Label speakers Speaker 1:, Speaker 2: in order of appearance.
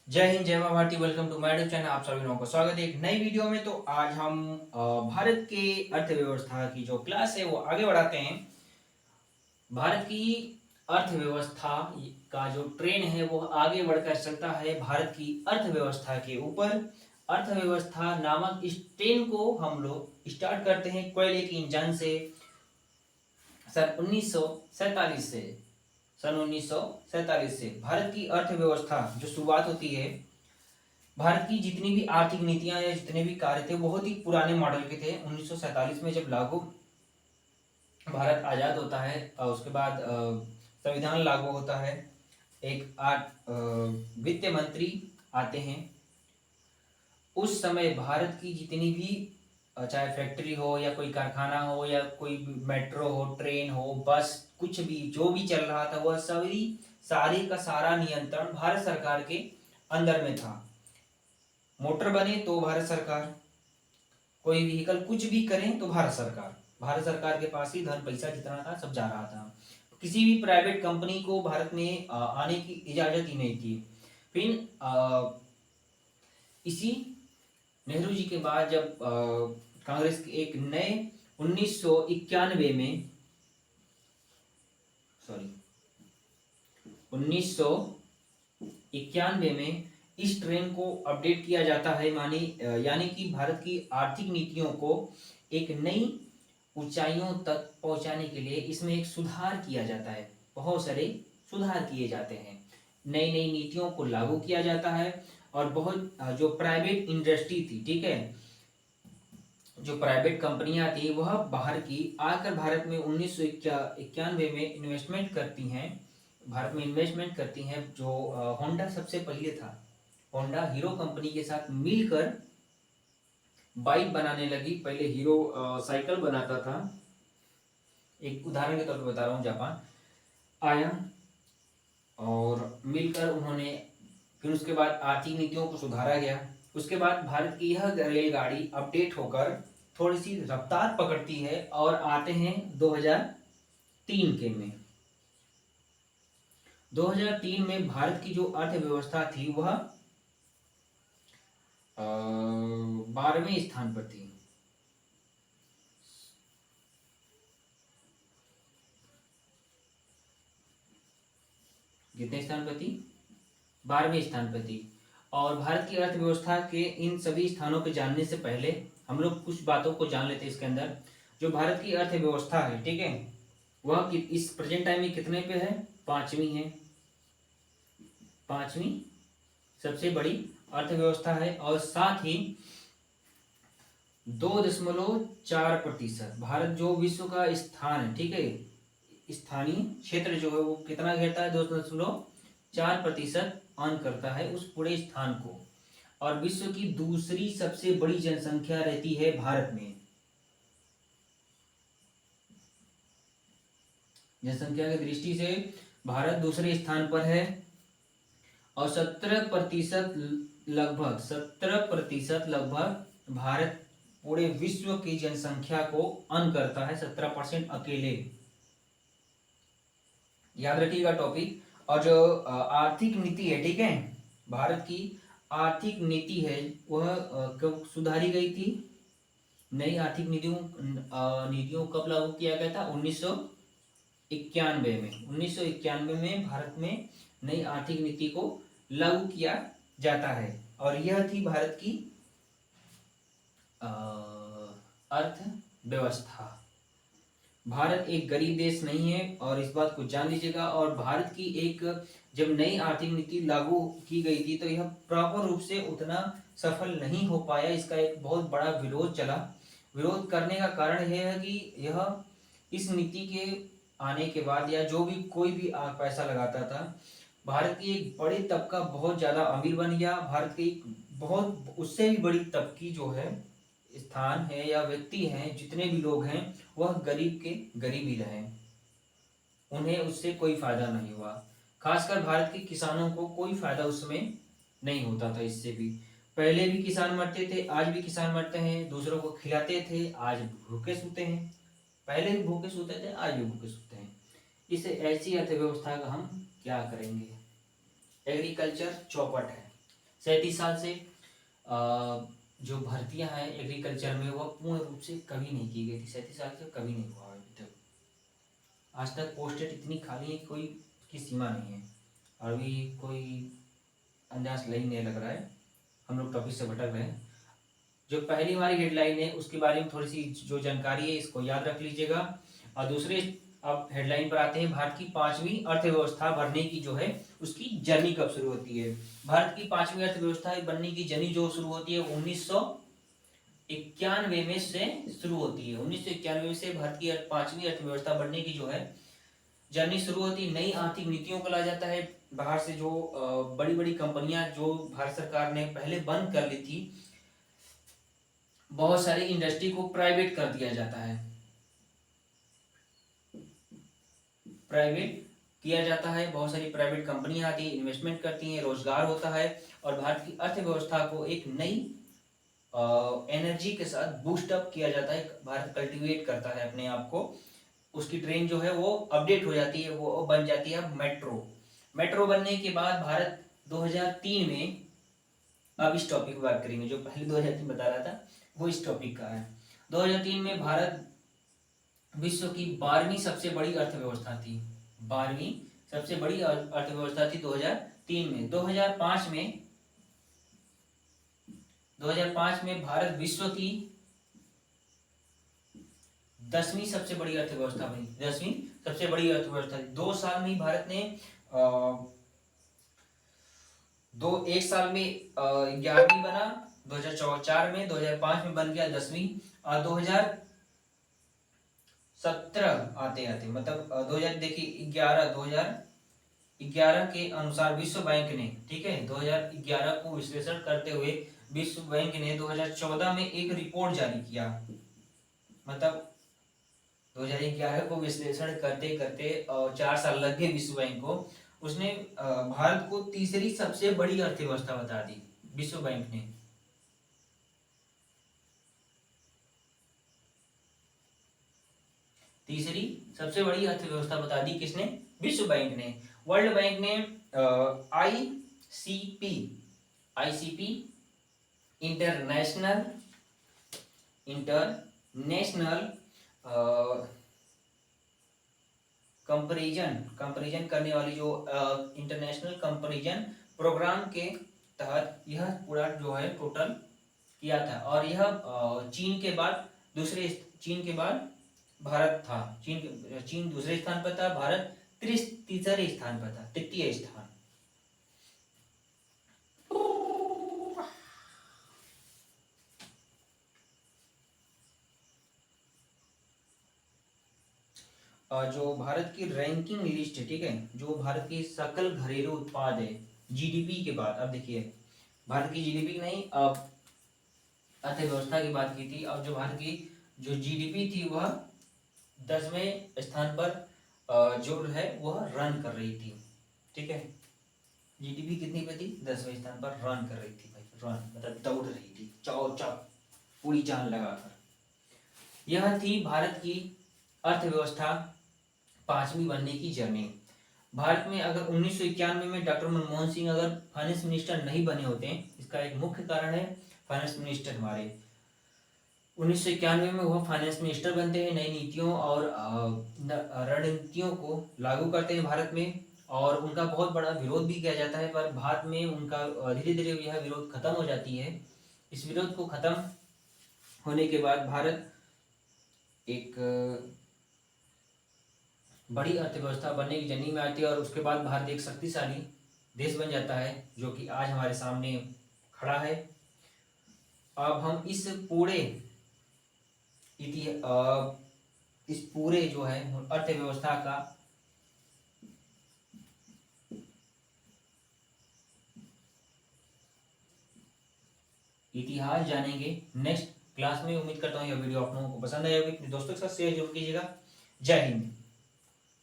Speaker 1: जय हिंद, जय मां Bharati. Welcome to my YouTube channel. आप सभी लोगों का स्वागत है एक नई वीडियो में। तो आज हम भारत के अर्थव्यवस्था की जो क्लास है वो आगे बढ़ाते हैं। भारत की अर्थव्यवस्था का जो ट्रेन है वो आगे बढ़कर चलता है भारत की अर्थव्यवस्था के ऊपर। अर्थव्यवस्था नामक इस ट्रेन को हम लोग स्टार्ट करते हैं कोयले की इंजन से सन 1947 से। सन 1947 से भारत की अर्थव्यवस्था जो शुरुआत होती है। भारत की जितनी भी आर्थिक नीतियां या जितने भी कार्य थे बहुत ही पुराने मॉडल के थे। 1947 में जब लागू भारत आजाद होता है और उसके बाद संविधान लागू होता है। एक वित्त मंत्री आते हैं। उस समय भारत की जितनी भी चाहे फैक्ट्री हो या कोई कारखाना हो या कोई मेट्रो हो, ट्रेन हो, बस, कुछ भी जो भी चल रहा था वह सभी सारे का सारा नियंत्रण भारत सरकार के अंदर में था। मोटर बने तो भारत सरकार, कोई व्हीकल कुछ भी करें तो भारत सरकार के पास ही धन पैसा जितना था सब जा रहा था। किसी भी प्राइवेट कंपनी को भारत में आने की इजाजत ही नहीं थी। फिर इसी नेहरू जी के बाद जब कांग्रेस के एक नए 1991 में, सॉरी 1991 में इस ट्रेन को अपडेट किया जाता है। यानी कि भारत की आर्थिक नीतियों को एक नई ऊंचाइयों तक पहुंचाने के लिए इसमें एक सुधार किया जाता है। बहुत सारे सुधार किए जाते हैं, नई नई नीतियों को लागू किया जाता है। और बहुत जो प्राइवेट इंडस्ट्री थी, ठीक है, जो प्राइवेट कंपनियां थी वह बाहर की आकर भारत में 1991 में इन्वेस्टमेंट करती हैं। भारत में इन्वेस्टमेंट करती हैं। जो होंडा सबसे पहले था, होंडा हीरो कंपनी के साथ मिलकर बाइक बनाने लगी। पहले हीरो साइकिल बनाता था, एक उदाहरण के तौर पर बता रहा हूँ। जापान आया और मिलकर उन्होंने, फिर उसके बाद आर्थिक नीतियों को सुधारा गया। उसके बाद भारत की यह रेलगाड़ी अपडेट होकर थोड़ी सी रफ्तार पकड़ती है और आते हैं 2003 के में। 2003 में भारत की जो अर्थव्यवस्था थी वह 12वें स्थान पर थी। कितने स्थान पर थी? 12वें स्थान पर थी। और भारत की अर्थव्यवस्था के इन सभी स्थानों पर जानने से पहले हम लोग कुछ बातों को जान लेते हैं। इसके अंदर जो भारत की अर्थव्यवस्था है, ठीक है, वह इस प्रेजेंट टाइम में कितने पे है? पांचवी है। पांचवी सबसे बड़ी अर्थव्यवस्था है। और साथ ही 2.4% भारत जो विश्व का स्थान है, ठीक है, स्थानीय क्षेत्र जो है वो कितना घेरता है? 2.4% ऑन करता है उस पूरे स्थान को। और विश्व की दूसरी सबसे बड़ी जनसंख्या रहती है भारत में। जनसंख्या की दृष्टि से भारत दूसरे स्थान पर है। और 17% भारत पूरे विश्व की जनसंख्या को अन करता है। 17% अकेले, याद रखिएगा टॉपिक। और जो आर्थिक नीति है, ठीक है, भारत की आर्थिक नीति है वह कब सुधारी गई थी? नई आर्थिक नीतियों कब लागू किया गया था? 1991 में। 1991 में भारत में नई आर्थिक नीति को लागू किया जाता है। और यह थी भारत की अर्थव्यवस्था। भारत एक गरीब देश नहीं है और इस बात को जान लीजिएगा। और भारत की एक जब नई आर्थिक नीति लागू की गई थी तो यह प्रॉपर रूप से उतना सफल नहीं हो पाया। इसका एक बहुत बड़ा विरोध चला। विरोध करने का कारण यह है कि यह इस नीति के आने के बाद या जो भी कोई भी पैसा लगाता था, भारत की एक बड़ी तबका बहुत ज्यादा अमीर बन गया। भारत की बहुत उससे भी बड़ी तबकी जो है, स्थान है या व्यक्ति हैं, जितने भी लोग हैं, वह गरीब के गरीब ही रहे। उन्हें उससे कोई फायदा नहीं हुआ। खासकर भारत के किसानों को कोई फायदा उसमें नहीं होता था। इससे भी पहले भी किसान मरते थे, आज भी किसान मरते हैं। दूसरों को खिलाते थे, आज भूखे सोते हैं। पहले भी भूखे सोते थे, आज भी भूखे सोते हैं। इसे ऐसी अर्थव्यवस्था का हम क्या करेंगे? एग्रीकल्चर चौपट है। 37 साल से जो भर्तियां हैं एग्रीकल्चर में वह पूर्ण रूप से कभी नहीं की गई थी। 37 साल से कभी नहीं हुआ अभी तक। आज तक पोस्टें इतनी खाली है, कोई की सीमा नहीं है। अभी कोई अंदाज नहीं लग रहा है, हम लोग टॉपिक से भटक रहे हैं। जो पहली हमारी हेडलाइन है उसके बारे में थोड़ी सी जो जानकारी है इसको याद रख लीजिएगा। और दूसरे अब हेडलाइन पर आते हैं, भारत की 5वीं अर्थव्यवस्था बनने की जो है उसकी जर्नी कब शुरू होती है। भारत की 5वीं अर्थव्यवस्था बनने की जर्नी जो शुरू होती है 1991 में से शुरू होती है। 1991 से भारत की 5वीं अर्थव्यवस्था बनने की जो है जर्नी शुरू होती है। नई आर्थिक नीतियों को लाया जाता है बाहर से, जो बड़ी बड़ी कंपनियां जो भारत सरकार ने पहले बंद कर ली थी, बहुत सारी इंडस्ट्री को प्राइवेट कर दिया जाता है, प्राइवेट किया जाता है। बहुत सारी प्राइवेट कंपनियां आती है, इन्वेस्टमेंट करती हैं, रोजगार होता है और भारत की अर्थव्यवस्था को एक नई एनर्जी के साथ बूस्ट अप किया जाता है। भारत कल्टीवेट करता है अपने आप को, उसकी ट्रेन जो है वो अपडेट हो जाती है, वो बन जाती है मेट्रो। मेट्रो बनने के बाद भारत 2003 में, अब इस टॉपिक की बात करेंगे, जो पहले 2003 बता रहा था वो इस टॉपिक का है। 2003 में भारत विश्व की 12वीं सबसे बड़ी अर्थव्यवस्था थी। 12वीं सबसे बड़ी अर्थव्यवस्था थी 2003 में। 2005 में भारत विश्व की 10वीं सबसे बड़ी अर्थव्यवस्था बनी। 10वीं सबसे बड़ी अर्थव्यवस्था थी। 2 साल में भारत ने एक साल में 11वीं बना, 2004 में, 2005 में बन गया 10वीं और 2017 आते आते मतलब 2011 के अनुसार विश्व बैंक ने, ठीक है, 2011 को विश्लेषण करते हुए विश्व बैंक ने 2014 में एक रिपोर्ट जारी किया। मतलब 2011 को विश्लेषण करते करते 4 साल लग गए विश्व बैंक को। उसने भारत को तीसरी सबसे बड़ी अर्थव्यवस्था बता दी, विश्व बैंक ने। तीसरी सबसे बड़ी अर्थव्यवस्था बता दी किसने? विश्व बैंक ने। वर्ल्ड बैंक ने आईसीपी इंटरनेशनल कंपैरिजन करने वाली जो इंटरनेशनल कंपैरिजन प्रोग्राम के तहत यह पूरा जो है टोटल किया था। और यह चीन के बाद भारत था। चीन दूसरे स्थान पर था, भारत तीसरे स्थान पर था, तृतीय स्थान। जो भारत की रैंकिंग लिस्ट है, ठीक है, जो भारत की सकल घरेलू उत्पाद है जीडीपी के बाद, अब देखिए भारत की जीडीपी नहीं, अब अर्थव्यवस्था की बात की थी। अब जो भारत की जो जीडीपी थी वह 10वें स्थान पर जो है वह रन कर रही थी, ठीक है। जीडीपी कितनी पे थी? 10वें स्थान पर रन कर रही थी भाई, रन मतलब दौड़ रही थी चौचक पूरी जान लगाकर। यह थी भारत की अर्थव्यवस्था 5वीं बनने की जर्नी। भारत में अगर 1991 में डॉक्टर मनमोहन सिंह अगर फाइनेंस मिनिस्टर नहीं बने होते, इसका एक मुख्य कारण है फाइनेंस मिनिस्टर हमारे 1991 में वह फाइनेंस मिनिस्टर बनते हैं, नई नीतियों और रणनीतियों को लागू करते हैं भारत में, और उनका बहुत बड़ा विरोध भी किया जाता है। पर भारत में उनका धीरे धीरे यह विरोध खत्म हो जाती है। इस विरोध को खत्म होने के बाद भारत एक बड़ी अर्थव्यवस्था बनने की जर्नी में आती है और उसके बाद भारत एक शक्तिशाली देश बन जाता है, जो कि आज हमारे सामने खड़ा है। अब हम इस पूरे जो है अर्थव्यवस्था का इतिहास जानेंगे नेक्स्ट क्लास में। उम्मीद करता हूँ यह वीडियो आप लोगों को पसंद आएगी। अपने दोस्तों के साथ शेयर जरूर कीजिएगा। जय हिंद।